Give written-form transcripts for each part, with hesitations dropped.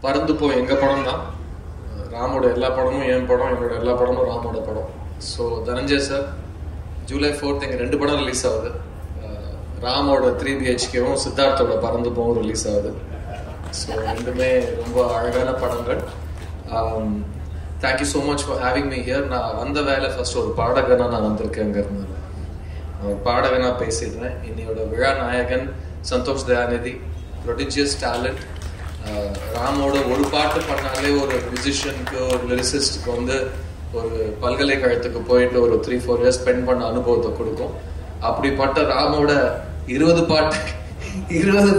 பறந்து போ எங்க படம் தான். ராமோட எல்லா படமும் என் படம், என்னோட எல்லா படமும் ராமோட படம். So Dhananjay sir, July 4th எங்க 2 படம் ரிலீஸ் ஆகுது. ராமோட 3 BHKவும் சித்தார்த்தோட பறந்து போவும் ரிலீஸ் ஆகுது. ஸோ ரெண்டுமே ரொம்ப அழகான படங்கள். Thank you so much for having me here. நான் வந்த வேலை ஃபர்ஸ்ட் ஒரு பாடகனா நான் வந்திருக்கேங்கிறது, பாடகனா பேசிடுறேன். இன்னையோட விழா நாயகன் சந்தோஷ் தயாநிதி, ப்ரொடிஜியஸ் டேலண்ட். ராமோட ஒரு பாட்டு பண்ணாலே ஒரு மியூசிஷியனுக்கு, ஒரு லிரிசிஸ்டுக்கு வந்து ஒரு பல்கலைக்கழகத்துக்கு போயிட்டு ஒரு 3-4 years ஸ்பெண்ட் பண்ண அனுபவத்தை கொடுக்கும். அப்படிப்பட்ட ராமோட 20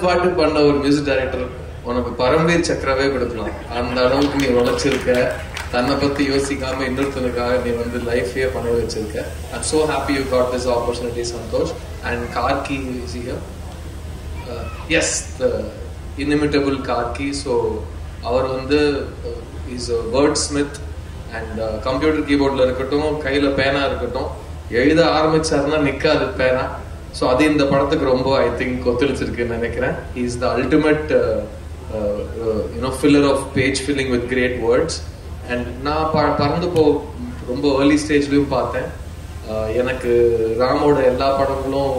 பாட்டு பண்ண ஒரு மியூசிக் டைரக்டர் உனக்கு பரம்பீர் சக்கரவே கொடுக்கலாம். அந்த அளவுக்கு நீ உழைச்சிருக்க. தன்னை பத்தி யோசிக்காம இன்னொருத்தனுக்காக நீ வந்து லைஃபே பண்ண வச்சிருக்க. I'm so happy you got this opportunity, Santosh. And Karki is here. Yes, the inimitable Karki. So அவர் வந்து is a wordsmith and computer கீபோர்ட்ல இருக்கட்டும், கையில பேனா இருக்கட்டும், எழுத ஆரம்பிச்சாருன்னா நிக்காது பேனா. ஸோ அது இந்த படத்துக்கு ரொம்ப ஐ திங்க் ஒத்துழைச்சிருக்குன்னு நினைக்கிறேன். he is the ultimate filler of page filling with great words. And நான் பறந்து போ ரொம்ப ஏர்லி ஸ்டேஜ்லயும் பார்த்தேன். எனக்கு ராமோட எல்லா படங்களும்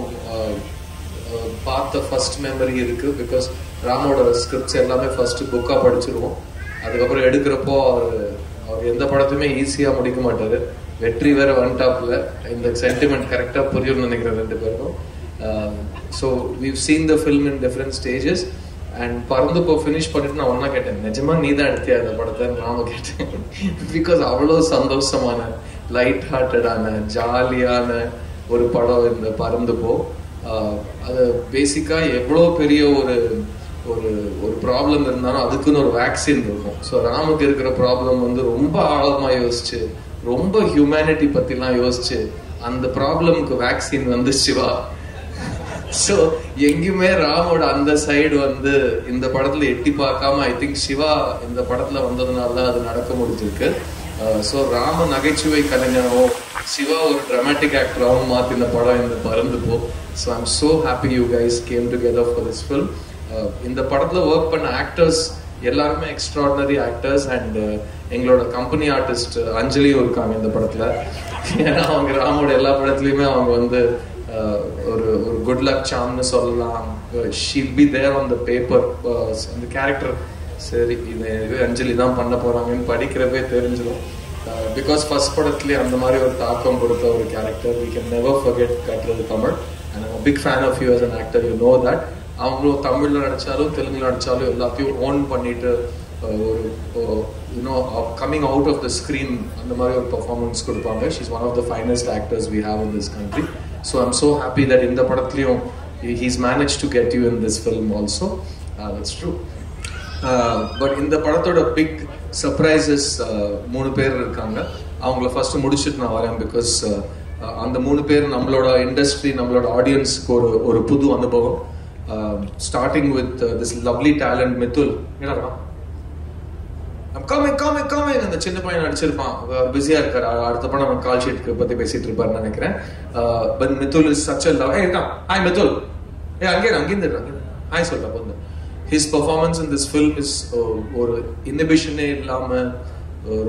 பார்த்த ஃபர்ஸ்ட் மெமரி இருக்கு. பிகாஸ் ராமோட ஸ்கிரிப்ட்ஸ் எல்லாமே ஃபர்ஸ்ட் புக்கா படிச்சிருவோம். அதுக்கப்புறம் எடுக்கிறப்போ அவர் எந்த படத்தையுமே ஈஸியா முடிக்க மாட்டாரு. வெற்றி வேற வந்துட்டாப்புல. இந்த சென்டிமெண்ட் கரெக்டா புரியும்னு நினைக்கிறேன் 2 பேருக்கும். So we've seen the film in different stages. And பறந்து போ ஃபினிஷ் பண்ணிட்டு நான் ஒன்னா கேட்டேன், நிஜமா நீ தான் எடுத்தியா அந்த படத்தை? நாம கேட்டேன். பிகாஸ் அவ்வளோ சந்தோஷமான, லைட் ஹார்ட்டடான, ஜாலியான ஒரு படம் இந்த பறந்து போ. அது பேசிக்கா எவ்வளோ பெரிய ஒரு ஒரு ஒரு ப்ராப்ளம் இருந்தாலும் அதுக்குன்னு ஒரு வேக்சின் இருக்கும். ஸோ ராமுக்கு இருக்கிற ப்ராப்ளம் வந்து ரொம்ப ஆழமா யோசிச்சு, ரொம்ப ஹியூமனிட்டி பத்திலாம் யோசிச்சு அந்த ப்ராப்ளமுக்கு வேக்சின் வந்து சிவா. ஸோ எங்கேயுமே ராமோட அந்த சைடு வந்து இந்த படத்துல எட்டி பார்க்காம ஐ திங்க் சிவா இந்த படத்துல வந்ததுனால தான் அது நடக்க முடிஞ்சிருக்கு. ஸோ ராம நகைச்சுவை கலைஞராகவும் சிவா ஒரு ட்ராமாட்டிக் ஆக்டராகவும் மாத்தின படம் இந்த பறந்து போ. So I'm so happy you guys game together for this film. இந்த படத்துல ஒர்க் பண்ண ஆக்டர்ஸ் எல்லாருமே எக்ஸ்ட்ராடினரி ஆக்டர்ஸ். அண்ட் எங்களோட கம்பெனி ஆர்டிஸ்ட் அஞ்சலியும் இருக்காங்க இந்த படத்துல. ஏன்னா அவங்க ராமோட எல்லா படத்துலயுமே அவங்க வந்து ஒரு குட் லக் சாம்னு சொல்லலாம். She'll be there on the paper. அந்த கேரக்டர் சரி இது அஞ்சலி தான் பண்ண போறாங்கன்னு படிக்கிறப்பே தெரிஞ்சிடும். பிகாஸ் ஃபர்ஸ்ட் படத்துலேயே அந்த மாதிரி ஒரு தாக்கம் கொடுத்த ஒரு character. We can never forget கட்றது Tamil. And I'm big fan of you as an actor. You know that. அவங்களும் தமிழ்ல நடிச்சாலும் தெலுங்குல நடிச்சாலும் எல்லாத்தையும் ஓன் பண்ணிட்டு ஒரு coming out of the screen அந்த மாதிரி ஒரு பர்ஃபார்மன்ஸ் கொடுப்பாங்க. She is one of the finest actors we have in this country. So I'm so happy that in the படத்துலயும் he's managed to get you in this film also. That's true. But இந்த படத்தோட big surprises 3 பேர் இருக்காங்க. அவங்கள first முடிச்சுட்டு நான் வரேன். Because அந்த 3 பேர் நம்மளோட இண்டஸ்ட்ரி, நம்மளோட ஆடியன்ஸ்க்கு ஒரு புது அனுபவம். Starting with this lovely talent Mithul. என்னடா அந்த சின்ன பையன் நடிச்சிருப்பான், பிஸியா இருக்காரு. அடுத்த படம் நம்ம கால் ஷீட்க்கு பத்தி பேசிட்டு இருப்பாருன்னு நினைக்கிறேன். But Mithul is such a love. இருக்கான். ஹாய் மிதுல். அங்கேருந்து ஹாய் சொல்ல வந்து his performance in this film is ஒரு இன்ஹிபிஷனே இல்லாம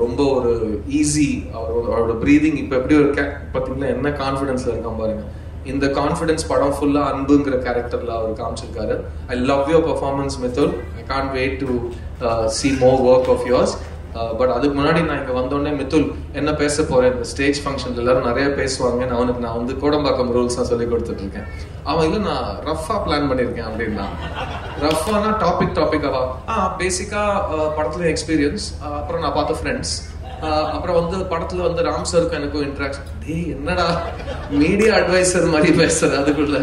ரொம்ப ஒரு ஈஸி. அவரோட பிரீதிங் இப்ப எப்படி ஒரு பாத்தீங்கன்னா என்ன கான்ஃபிடன்ஸ்ல இருக்கான் பாருங்க. இந்த கான்ஃபிடன்ஸ் படம் ஃபுல்லா அன்புங்கிற கேரக்டர்ல அவர் காமிச்சிருக்காரு. I love your performance Mithul. I can't wait to see more work of yours. But அதுக்கு முன்னாடி நான் இங்க வந்தோடனே மிதுல் என்ன பேச போறேன் இந்த ஸ்டேஜ் ஃபங்க்ஷன்ல எல்லாரும் நிறைய பேசுவாங்க. நான் வந்து கோடம்பாக்கம் ரூல்ஸ் தான் சொல்லி கொடுத்துட்டு இருக்கேன். அவன் இல்ல நான் ரஃபா பிளான் பண்ணிருக்கேன் அப்படின்னா. ரஃபானா டாபிக்காவா பேசிக்கா படத்துல எக்ஸ்பீரியன்ஸ், அப்புறம் நான் பார்த்த ஃப்ரெண்ட்ஸ், அப்புறம் வந்து படத்துல வந்து ராம் சருக்கு எனக்கும் இன்ட்ராக்ஷன். டேய் என்னடா மீடியா அட்வைசர் மாதிரி பேசுற அதுக்குள்ள.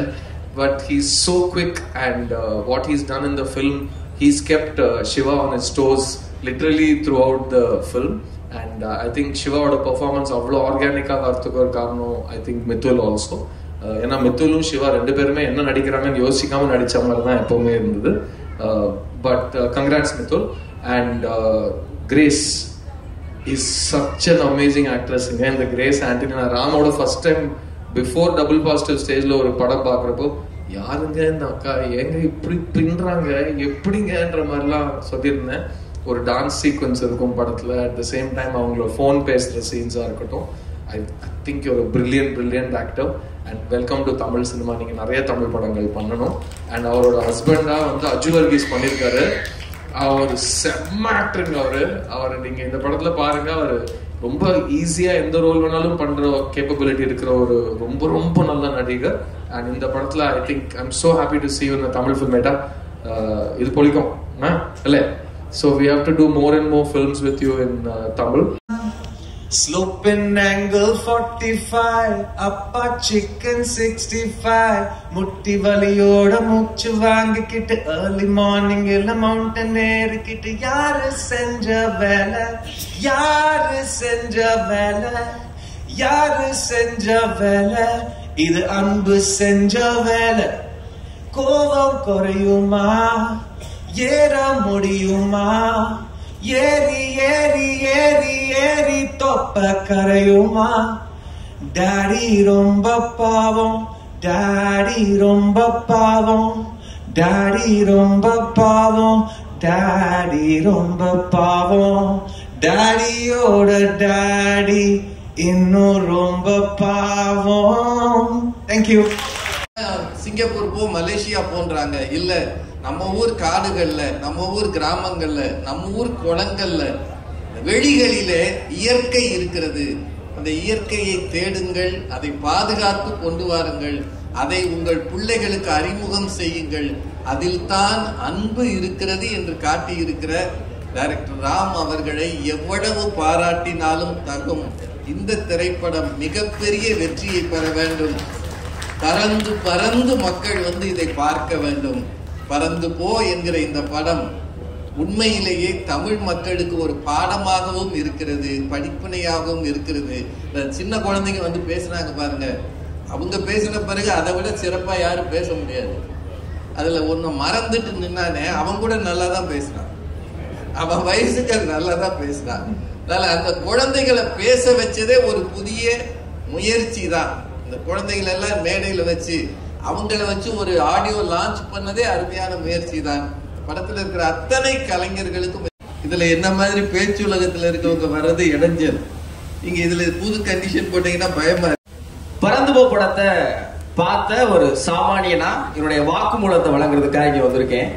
But he's so quick and what he's done in the film, he's kept Shiva on his toes literally throughout the film. And I think Shivaவோட பெர்ஃபார்மன்ஸ் அவ்வளோ ஆர்கானிக்கா வரத்துக்கு ஒரு காரணம் ஐ திங்க் மிதுல் ஆல்சோ. ஏன்னா மிதுலும் சிவா 2 பேருமே என்ன நடிக்கிறாங்கன்னு யோசிக்காம நடிச்ச மாதிரி தான் எப்பவுமே இருந்தது. But congrats Mithul. And Grace is such an amazing actress. இந்த கிரேஸ் ஆண்டனி நான் ராமோட first time before double positive ஸ்டேஜ்ல ஒரு படம் பாக்குறப்போ யாருங்க இந்த அக்கா ஏங்க இப்படி பின்றாங்க எப்படிங்கன்ற மாதிரிலாம் சொல்லியிருந்தேன். ஒரு டான்ஸ் சீக்வன்ஸ் இருக்கும் படத்துல. அட் த சேம் டைம் அவங்களோட ஃபோன் பேசுற சீன்ஸா இருக்கட்டும். I think your brilliant actor and welcome to Tamil cinema. நீங்க நிறைய தமிழ் படங்கள் பண்ணணும். அண்ட் அவரோட ஹஸ்பண்டா வந்து அஜு வர்கீஸ் பண்ணியிருக்காரு. அவர் செம்ம ஆக்டருங்க. அவர் நீங்க இந்த படத்துல பாருங்க, அவர் ரொம்ப ஈஸியா எந்த ரோல் வேணாலும் பண்ற கேப்பபிலிட்டி இருக்கிற ஒரு ரொம்ப ரொம்ப நல்ல நடிகர். அண்ட் இந்த படத்துல I think I am so happy to see you in Tamil film. மேட்டா இது பொலிக்கும் இல்ல? So we have to do more and more films with you in Tamil. Sloping angle 45, appa chicken 65, mutti valiyoda muchu vaangikittu early morning illa mountain erikittu yaru senja vela idu anbu senja vela kovam korayuma ஏற முடியுமா ஏறி ஏறி ஏறி ஏறி தொப்ப கரையுமா daddy ரொம்ப பாவம் daddy ரொம்ப பாவம் டாடி ரொம்ப பாவம் டாடி ரொம்ப பாவம் டாடியோட டாடி இன்னும் ரொம்ப பாவம். தேங்க்யூ. சிங்கப்பூர் போ, மலேசியா போன்றாங்க. இல்ல, நம்ம ஊர் காடுகள்ல, நம்ம ஊர் கிராமங்கள்ல, நம்ம ஊர் குளங்கள்ல, வெளிகளிலே இயற்கை இருக்கிறது. அந்த இயற்கையை தேடுங்கள், அதை பாதுகாத்து கொண்டு வாருங்கள், அதை உங்கள் பிள்ளைகளுக்கு அறிமுகம் செய்யுங்கள். அதில் தான் அன்பு இருக்கிறது என்று காட்டியிருக்கிற டைரக்டர் ராம் அவர்களை எவ்வளவு பாராட்டினாலும் தகும். இந்த திரைப்படம் மிகப்பெரிய வெற்றியை பெற வேண்டும். பறந்து பறந்து மக்கள் வந்து இதை பார்க்க வேண்டும். பறந்து போ என்கிற இந்த படம் உண்மையிலேயே தமிழ் மக்களுக்கு ஒரு பாடமாகவும் இருக்கிறது, படிப்பினையாகவும் இருக்கிறது. சின்ன குழந்தைங்க வந்து பேசுனாங்க பாருங்க, அவங்க பேசின பிறகு அதை விட சிறப்பா யாரும் பேச முடியாது. அதுல ஒன்னு மறந்துட்டு நின்னானே, அவன் கூட நல்லா தான் பேசினான். அவன் வயசுக்கு அது நல்லா தான் பேசினான். அதனால அந்த குழந்தைகளை பேச வச்சதே ஒரு புதிய முயற்சி தான். இந்த குழந்தைகள் எல்லாம் மேடையில வச்சு அவங்கள வச்சு ஒரு ஆடியோ லான்ச் பண்ணதே அருமையான முயற்சி தான். படத்துல இருக்கிற அத்தனை கலைஞர்களுக்கும் இதுல என்ன மாதிரி பேச்சு உலகத்துல இருக்கவங்க வர்றது இடைஞ்சல். நீங்க இதுல புது கண்டிஷன் போட்டீங்கன்னா பயமா இருக்கு. பறந்து போ படத்தை பார்த்த ஒரு சாமானியனா என்னுடைய வாக்குமூலத்தை வழங்குறதுக்காக இங்க வந்திருக்கேன்.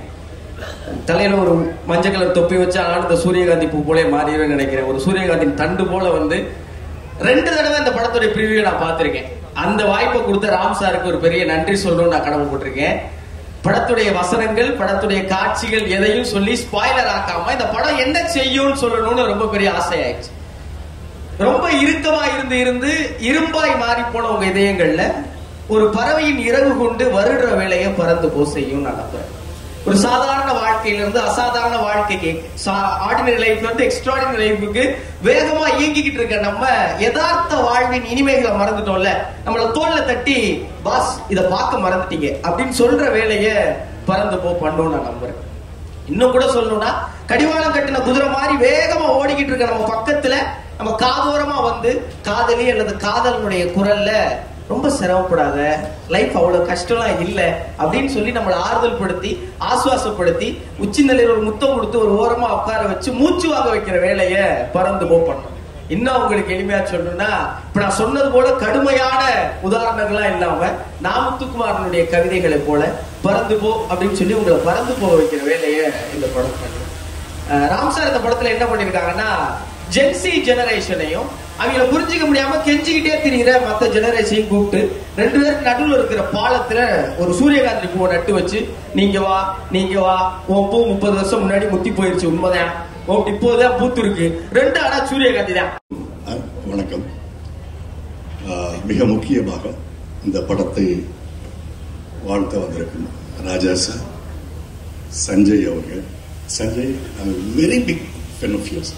தலையில ஒரு மஞ்சள் கலர் தொப்பி வச்சு ஆனந்த சூரியகாந்தி பூ போலே மாறிடுவேன்னு நினைக்கிறேன். ஒரு சூரியகாந்தின் தண்டு போல வந்து 2 தடவை இந்த படத்துடைய பிரிவியை நான் பார்த்திருக்கேன். அந்த வாய்ப்பை கொடுத்த ராம் சாருக்கு ஒரு பெரிய நன்றி சொல்லணும்னு நான் கடமைப்பட்டிருக்கேன். படத்துடைய வசனங்கள், படத்துடைய காட்சிகள் எதையும் சொல்லி ஸ்பாய்லர் ஆக்காம இந்த படம் என்ன செய்யும்னு சொல்லணும்னு ரொம்ப பெரிய ஆசையாயிடுச்சு. ரொம்ப இறுக்கமா இருந்து இரும்பாய் மாறி போன உங்க இதயங்கள்ல ஒரு பறவையின் இறகு கொண்டு வருடுற வேலையை பறந்து போ செய்யும் நான் நம்புறேன். ஒரு சாதாரண வாழ்க்கையிலிருந்து அசாதாரண வாழ்க்கைக்கு, ஆர்டினரி லைஃப்ல இருந்து எக்ஸ்ட்ராடினரி லைஃபுக்கு வேகமா இயங்கிக்கிட்டு இருக்க நம்ம யதார்த்த வாழ்வின் இனிமைகளை மறந்துட்டோம்ல. நம்மள தோல்ல தட்டி பாஸ் இத பார்க்க மறந்துட்டீங்க அப்படின்னு சொல்ற வேலைய பறந்து போ பண்ணோம் நான் நம்புறேன். இன்னும் கூட சொல்லணும்னா, கடிவாளம் கட்டின குதிரை மாதிரி வேகமா ஓடிக்கிட்டு இருக்க நம்ம பக்கத்துல நம்ம காதோரமா வந்து காதலி அல்லது காதலனுடைய குரல்ல ரொம்ப சிரமப்படாத, லைஃப் அவ்வளவு கஷ்டம்லாம் இல்லை அப்படின்னு சொல்லி நம்மளை ஆறுதல் படுத்தி ஆசுவாசப்படுத்தி உச்சி நிலையில ஒரு முத்தம் கொடுத்து ஒரு ஓரமா உட்கார வச்சு மூச்சு வாங்க வைக்கிற வேலைய பறந்து போ பண்ணணும். இன்னும் உங்களுக்கு எளிமையா சொல்லணும்னா, இப்ப நான் சொன்னது போல கடுமையான உதாரணங்கள்லாம் இல்லாம நாமுத்துக்குமாரனுடைய கவிதைகளை போல பறந்து போ அப்படின்னு சொல்லி உங்களை பறந்து போக வைக்கிற வேலைய இந்த படம் பண்ணும். ராம் சார் இந்த படத்துல என்ன பண்ணிருக்காங்கன்னா, ஜென்சி ஜெனரேஷனையும் அவங்கள புரிஞ்சிக்க முடியாம கெஞ்சிக்கிட்டே திரிகிற மத்த ஜெனரேஷனையும் கூப்பிட்டு 2 பேருக்கு நடுவில் இருக்கிற பாலத்துல ஒரு சூரியகாந்தி பூவை நட்டு வச்சு, நீங்க வா உன் பூ 30 வருஷம் முன்னாடி முத்தி போயிருச்சு, உண்மைதான், இப்போதான் பூத்து இருக்கு, 2 ஆனா சூரியகாந்தி தான். வணக்கம். மிக முக்கியமாக இந்த படத்தை வாழ்த்த வந்திருக்கும் ராஜா சார், சஞ்சய் அவர்கள். Sanjay, very big fan of yours.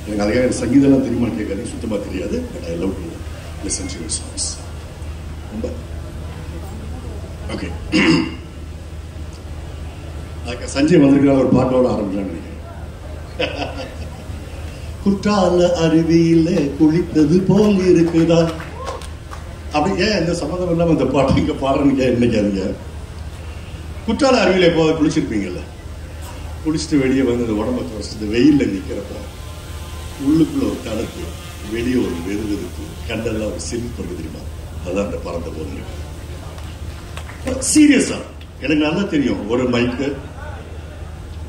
எனக்கு அதுக்காக சங்கீதம்லாம் தெரியுமா கேட்காது, சுத்தமாக தெரியாது. But I love to listen to your songs. ரொம்ப ஓகே. சஞ்சய் வந்திருக்கிற ஒரு பாட்டோட ஆரம்பிக்கலாம்னு நினைக்கிறேன். குற்றால அருவியில குளித்தது போல் இருக்குதா அப்படி. ஏன் இந்த சம்மந்தம் இல்லாமல் இந்த பாட்டு இங்கே பாடுறேன்னு நினைக்காதீங்க. குற்றால அருவியில எப்போது குளிச்சிருப்பீங்கல்ல, குளிச்சுட்டு வெளியே வந்து அந்த உடம்பை துவச்சு இந்த வெயிலில் நிற்கிறப்ப உள்ளுக்குள்ள ஒரு தடுப்பு, வெளியே ஒரு வெதுவெதுப்பு, கண்டெல்லாம் ஒரு சிரிப்பு தெரியுமா? அதான் அந்த பறந்த போது இருக்கு. சீரியஸா எனக்கு நல்லா தெரியும். ஒரு மைக்கு,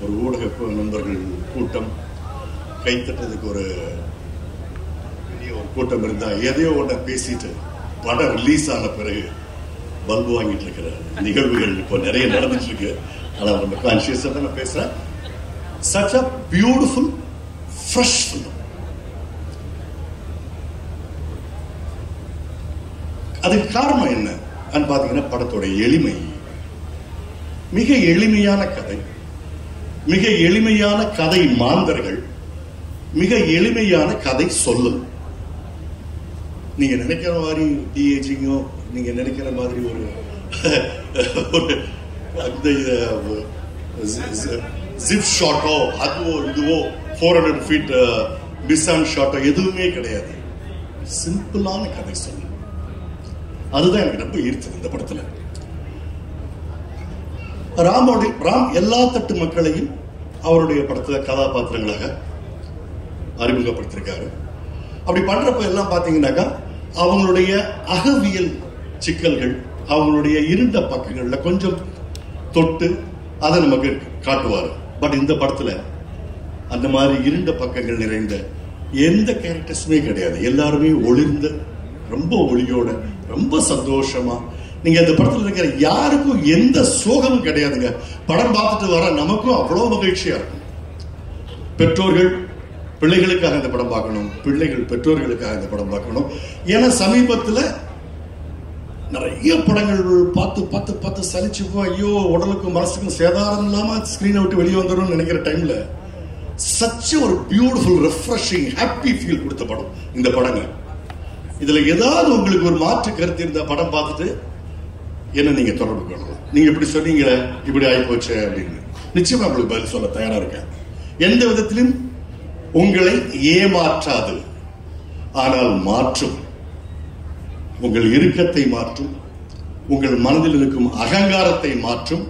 ஒரு ஊடக நண்பர்கள் கூட்டம், கைத்தட்டதுக்கு ஒரு பெரிய ஒரு கூட்டம் இருந்தா எதையோ ஒன்றை பேசிட்டு படம் ரிலீஸ் ஆன பிறகு பல்பு வாங்கிட்டு இருக்கிற நிகழ்வுகள் இப்போ நிறைய நடந்துட்டு இருக்கு. ஆனா ரொம்ப கான்சியஸா தான் நான் பேசுறேன். such a beautiful fresh film. அதுக்கு காரணம் என்ன பாத்தீங்கன்னா படத்தோட எளிமை. மிக எளிமையான கதை, மிக எளிமையான கதை மாந்தர்கள், மிக எளிமையான கதை சொல்லு. நீங்க நினைக்கிற மாதிரி டிஏஜிங்கோ, நீங்க நினைக்கிற மாதிரி ஒரு ஜிப் ஷாட்டோ, அதுவோ இதுவோ 400 feet பிசான் ஷாட்டோ எதுவுமே கிடையாது. சிம்பிளான கதை சொல்லு. அதுதான் எனக்கு ரொம்ப ஈர்த்தது இந்த படத்துல. ராம் எல்லா தட்டு மக்களையும் அவருடைய படத்துல கதாபாத்திரங்களாக அறிமுகப்படுத்திருக்காரு. அப்படி பண்றப்ப எல்லாம் பாத்தீங்கன்னாக்கா அவங்களுடைய அகவியல் சிக்கல்கள், அவங்களுடைய இருண்ட பக்கங்கள்ல கொஞ்சம் தொட்டு அதை நமக்கு காட்டுவார். பட் இந்த படத்துல அந்த மாதிரி இருண்ட பக்கங்கள் நிறைந்த எந்த கேரக்டர்ஸுமே கிடையாது. எல்லாருமே ஒளிர்ந்த, ரொம்ப ஒளியோட, ரொம்ப சந்தோஷமா. நீங்க இந்த படத்துல இருக்கிற யாருக்கும் எந்த சோகமும் கிடையாதுங்க. படம் பார்த்துட்டு வர நமக்கும் அவ்வளவு மகிழ்ச்சியா இருக்கும். பெற்றோர்கள் பிள்ளைகளுக்காக இந்த படம் பார்க்கணும், பிள்ளைகள் பெற்றோர்களுக்காக இந்த படம் பார்க்கணும். ஏன்னா சமீபத்தில் நிறைய படங்கள் பார்த்து பார்த்து பார்த்து சலிச்சு போ, ஐயோ உடலுக்கும் மனசுக்கும் சேதாரம் இல்லாம ஸ்கிரீனை விட்டு வெளியே வந்துடும் நினைக்கிற டைம்ல சச்ச ஒரு பியூட்டிஃபுல் ரெஃப்ரெஷிங் ஹாப்பி ஃபீல் கொடுத்த படம் இந்த படங்க. இதுல ஏதாவது உங்களுக்கு ஒரு மாற்று கருத்து இருந்த படம் பார்த்துட்டு என்ன நீங்க தொடர்பு கொள்ளலாம். நீங்க இப்படி சொன்னீங்களே, இப்படி ஆகி போச்சு அப்படின்னு நிச்சயமா உங்களுக்கு பதில் சொல்ல தயாரா இருக்கேன். எந்த விதத்திலும் உங்களை ஏமாற்றாது, ஆனால் மாற்றும். உங்கள் இறுக்கத்தை மாற்றும், உங்கள் மனதில் இருக்கும் அகங்காரத்தை மாற்றும்,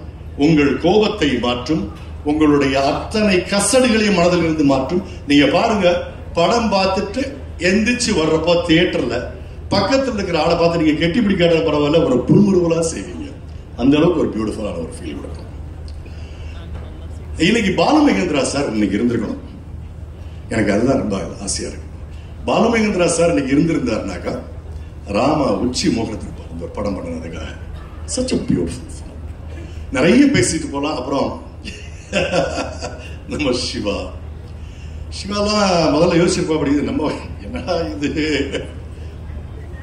உங்கள் கோபத்தை மாற்றும், உங்களுடைய அத்தனை கசடுகளையும் மனதில் இருந்து மாற்றும். நீங்க பாருங்க, படம் பார்த்துட்டு எந்திரிச்சு வர்றப்போ தியேட்டர்ல பக்கத்தில் இருக்கிற ஆளை பார்த்து நீங்க கெட்டி பிடிக்காத பரவாயில்ல, ஒரு புல்முருவலா செய்வீங்க. அந்த அளவுக்கு ஒரு பியூட்டிஃபுல்லான ஒரு ஃபீல் கொடுக்கும். இன்னைக்கு பாலுமகேந்திரா சார் இன்னைக்கு இருந்திருக்கணும். எனக்கு அதுதான் ரொம்ப ஆசையா இருக்கு. பாலுமகேந்திரா சார் இன்னைக்கு இருந்திருந்தாருனாக்கா ராமா உச்சி மோகத்திருப்பார் இந்த ஒரு படம் பண்ணதுக்காக. Such a beautiful film. நிறைய பேசிட்டு போலாம். அப்புறம் நம்ம சிவாலாம் முதல்ல யோசிச்சிருப்பா, அப்படி நம்ம என்னடா இது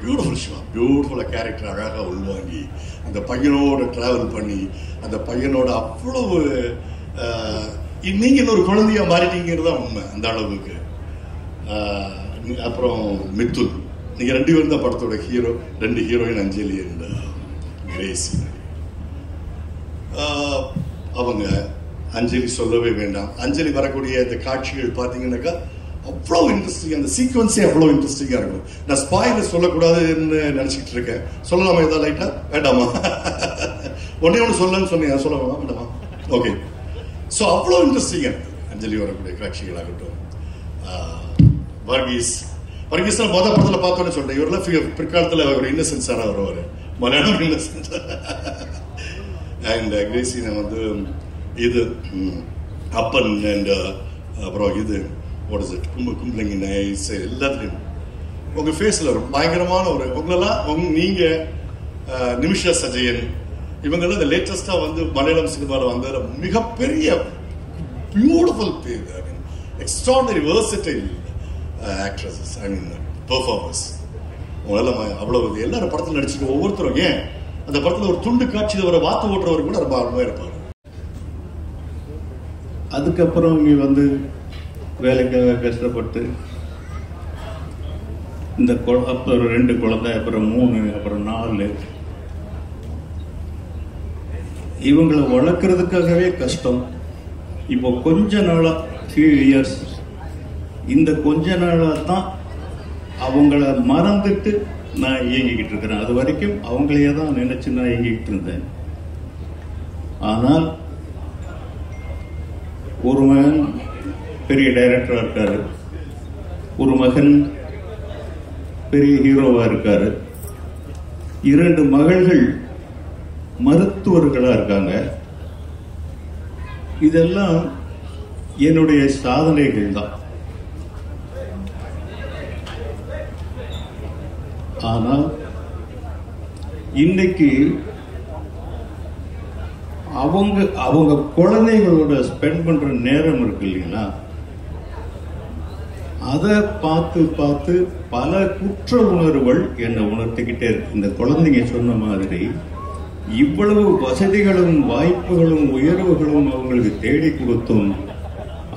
பியூட்டிஃபுல் சிவா, பியூட்டிஃபுல்லா கேரக்டர் அழகாக உள்வாங்கி அந்த பையனோட டிராவல் பண்ணி அந்த பையனோட அவ்வளவு நீங்க இன்னொரு குழந்தையா மாறிட்டீங்கிறது தான் உண்மை. அந்த அளவுக்கு. அப்புறம் மித்துல், நீங்க 2 பேரும் தான் படத்தோட hero. 2 heroine, Anjali and Crazy. அவங்க அஞ்சலி சொல்லவே வேண்டாம். அஞ்சலி வரக்கூடிய இந்த காட்சிகள் பார்த்தீங்கன்னாக்கா அவ்வளவு இன்ட்ரெஸ்டிங், அந்த சீக்வன்ஸே அவ்வளவு இன்ட்ரெஸ்டிங்கா இருக்கும். நான் ஸ்பாயிலர் சொல்லக்கூடாதுன்னு நினைச்சிட்டு இருக்கேன். சொல்லலாமா ஏதாவது லைட்டா? வேண்டாமா? ஒன்னே ஒன்று சொல்லன்னு சொன்னீங்க, சொல்லலாமா வேண்டாமா? ஓகே. ஸோ அவ்வளோ இன்ட்ரெஸ்டிங்கா இருக்கு அஞ்சலி வரக்கூடிய காட்சிகளாகட்டும். வர்கீஸ் மொதல் படத்தில் பார்த்தோன்னு சொல்றேன். இவரெல்லாம் பிற்காலத்தில் ஒரு இன்னசென்ஸாக வருவார், மலையாளம் இன்னசென்ஸ். அண்ட் கிரேசினை வந்து இது அப்பன் அண்ட் அப்புறம் இது கும்பலிங்க நைஸ் எல்லாத்துலையும் உங்க ஃபேஸ்ல ஒரு பயங்கரமான ஒரு உங்களெல்லாம் நீங்க நிமிஷா சஜயன் இவங்கெல்லாம் இந்த லேட்டஸ்டா வந்து மலையாளம் சினிமாவில் வந்ததுல மிகப்பெரிய பியூட்டிஃபுல் பேர். ஐ மீன் எக்ஸ்ட்ராடனரி வெர்சடைல் ஆக்ட்ரஸஸ், ஐ மீன் பெர்ஃபார்மர்ஸ். உங்களெல்லாம் அவ்வளவு எல்லாரும் படத்தில் நடிச்சுட்டு ஒவ்வொருத்தரும் ஏன் அந்த படத்தில் ஒரு துண்டு காட்சியில் ஒரு வாத்து ஓட்டுறவர் கூட ரொம்ப ஆர்வமாக இருப்பார். அதுக்கப்புறம் நீ வந்து வேலைக்காக கஷ்டப்பட்டு இந்த அப்புறம் 2 குழந்தை, அப்புறம் 3, அப்புறம் 4, இவங்களை வளர்க்கறதுக்காகவே கஷ்டம். இப்போ கொஞ்ச நாளா few years, இந்த கொஞ்ச நாளா தான் அவங்கள மறந்துட்டு நான் இயங்கிக்கிட்டு இருக்கிறேன். அது வரைக்கும் அவங்களையே தான் நினைச்சு நான் இயங்கிக்கிட்டு இருந்தேன். ஆனால் ஒரு மகன் பெரிய டைரக்டரா இருக்காரு, ஒரு மகன் பெரிய ஹீரோவா இருக்காரு, 2 மகள்கள் மருத்துவர்களா இருக்காங்க. இதெல்லாம் என்னுடைய சாதனைகள் தான். ஆனால் இன்னைக்கு அவங்க குழந்தைகளோட ஸ்பெண்ட் பண்ற நேரம் இருக்கு இல்லைங்களா, அதை பார்த்து பார்த்து பல குற்ற உணர்வுகள் என்னை உணர்த்திக்கிட்டே இருக்கு. இந்த குழந்தைங்க சொன்ன மாதிரி இவ்வளவு வசதிகளும் வாய்ப்புகளும் உயர்வுகளும் அவங்களுக்கு தேடி கொடுத்தும்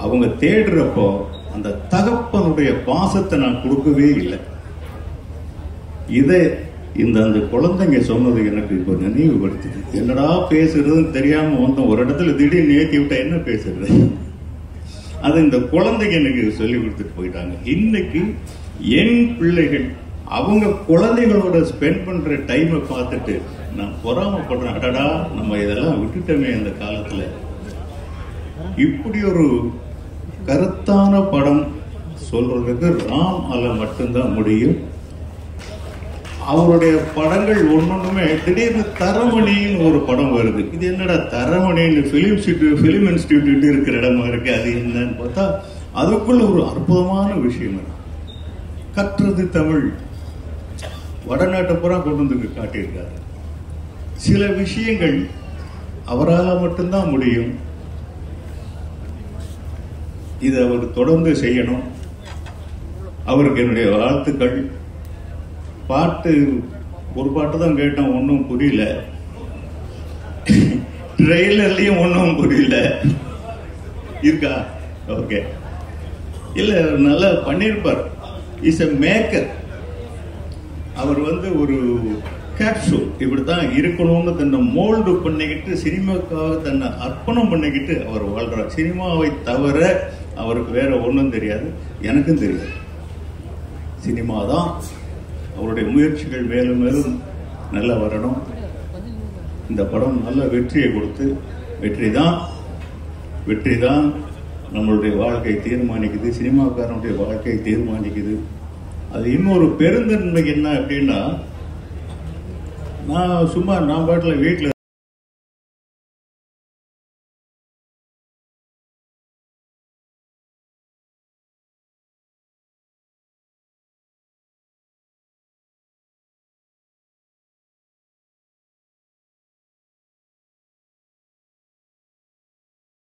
அவங்க தேடுறப்போ அந்த தகப்பனுடைய பாசத்தை நான் கொடுக்கவே இல்லை. இதை அந்த குழந்தைங்க சொன்னது எனக்கு இப்ப நினைவுபடுத்துது. என்னடா பேசுறதுன்னு தெரியாம வந்தோம், ஒரு இடத்துல திடீர்னு ஏற்றி விட்டா என்ன பேசுறது, அது இந்த குழந்தைங்க எனக்கு சொல்லி கொடுத்துட்டு போயிட்டாங்க. இன்னைக்கு என் பிள்ளைகள் அவங்க குழந்தைகளோட ஸ்பெண்ட் பண்ற டைமை பார்த்துட்டு நான் பொறாமப்படுறேன். அடடா, நம்ம இதெல்லாம் விட்டுட்டோமே அந்த காலத்துல. இப்படி ஒரு கருத்தான படம் சொல்றதுக்கு ராம் அல மட்டும்தான் முடியும். அவருடைய படங்கள் ஒன்னொன்னுமே திடீர்னு தரமணின்னு ஒரு படம் வருது. இது என்னடா தரமணின்னு பிலிம் இன்ஸ்டிடியூட் இருக்கிற இடமா இருக்கு, அது என்னன்னு பார்த்தா அதுக்குள்ள ஒரு அற்புதமான விஷயம் இருக்கு. கற்றது தமிழ் வடநாட்டை பூரா கொண்டு வந்து காட்டியிருக்காரு. சில விஷயங்கள் அவரால் மட்டும்தான் முடியும். இதை அவர் தொடர்ந்து செய்யணும். அவருக்கு என்னுடைய வாழ்த்துக்கள். பாட்டு ஒரு பாட்டு தான் கேட்டோம், ஒன்றும் புரியல. ட்ரெய்லர்லயும் ஒன்றும் புரியல. இருக்கா? ஓகே. இல்ல, நல்லா பண்ணிருப்பார். Is a maker. அவர் ஒரு கேப்சூல் இப்படித்தான் இருக்கணும்னு தன்னை மோல்டு பண்ணிக்கிட்டு சினிமாக்காக தன்னை அர்ப்பணம் பண்ணிக்கிட்டு அவர் வாழ்றார். சினிமாவை தவிர அவருக்கு வேற ஒன்றும் தெரியாது, எனக்கும் தெரியாது. சினிமா தான். அவருடைய முயற்சிகள் மேலும் மேலும் நல்லா வரணும். இந்த படம் நல்ல வெற்றியை கொடுத்து, வெற்றி தான் நம்மளுடைய வாழ்க்கை தீர்மானிக்குது, சினிமாக்காரனுடைய வாழ்க்கை தீர்மானிக்குது. அது இன்னொரு பெருந்தன்மை என்ன அப்படின்னா, நான் பாட்டில் வீட்டில்